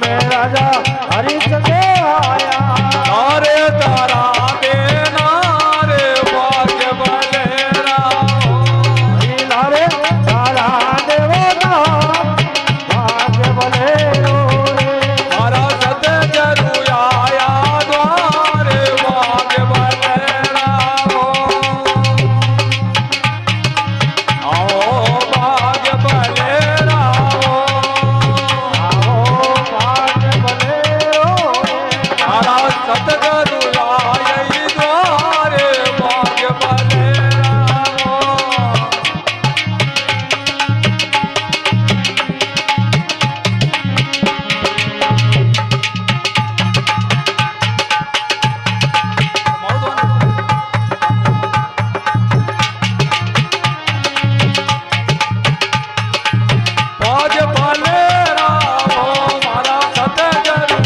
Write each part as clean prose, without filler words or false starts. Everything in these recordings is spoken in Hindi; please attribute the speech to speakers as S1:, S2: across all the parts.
S1: गामे राजा हरिचंद्र आया
S2: अरे तारा बेना रे भाग्य बलेरा
S1: रे तारा देवता भाग्य बलेरो रे
S2: मारा सतगुरु आया द्वारे भाग्य बलेरा आओ भाग्य बलेरा
S1: आओ भाग्य बलेरो
S2: मारा सतगुरु आया द्वारे भाग्य बलेरा भाग्य बलेरा मारा सतगुरु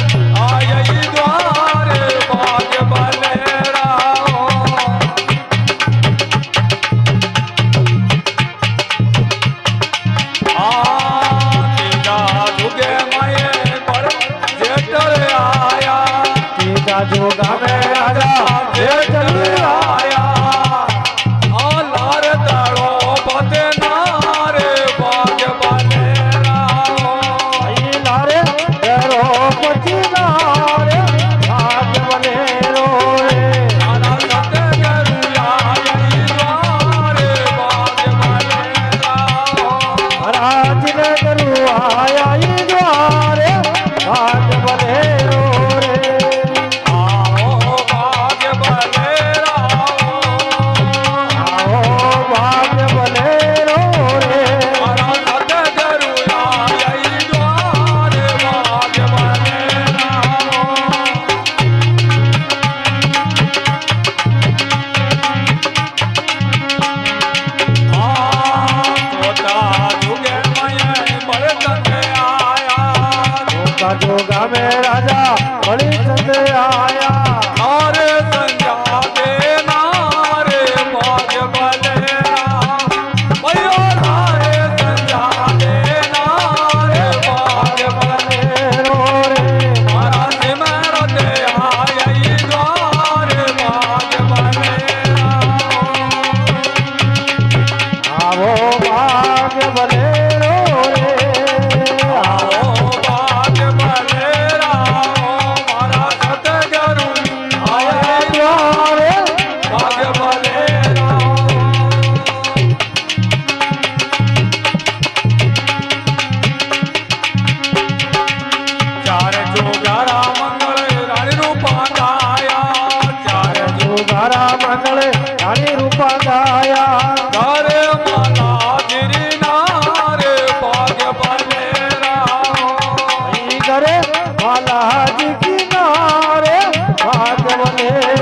S2: आया द्वारे भाग्य बलेरा तीजा जुगे माये पर जेठर आया
S1: तीजा जो गामे राजा
S2: जेठर आया लार तारो पते नारे भाग्य बलेरा
S1: लारे तेरो पति नारे भाग्य बलेरो रे
S2: मारा सतगुरु आया द्वारे भाग्य बलेरा
S1: महाराज ने करू आया द्वारे भाग्य बलेरो रे
S2: आओ भाग्य बलेरा
S1: आओ भाग्य बलेरो रे
S2: मारा सतगुरु आया द्वारे भाग्य बलेरा जुगे मये बरतन आया
S1: का जो गामे राजा हरिचंद्र आया
S2: नारे संजा दे नारे भाग्य बलेरा भयो नारे संजा दे नारे भाग्य
S1: बलेरो रे
S2: मारा सिमर दे आया द्वारे भाग्य बलेरा
S1: आओ भाग्य बलेरो रे
S2: आओ भाग्य बलेरा मारा सतगुरु आया
S1: द्वारे
S2: भाग्य बलेरा चार जोगारा मंगल रानी रूपा गाया चार
S1: जुगारा मंगल रानी रूपा गाया
S2: गारे माला गिरी नारे भाग्य बलेरा
S1: करे माला जी की नारे भाग्य बलेरो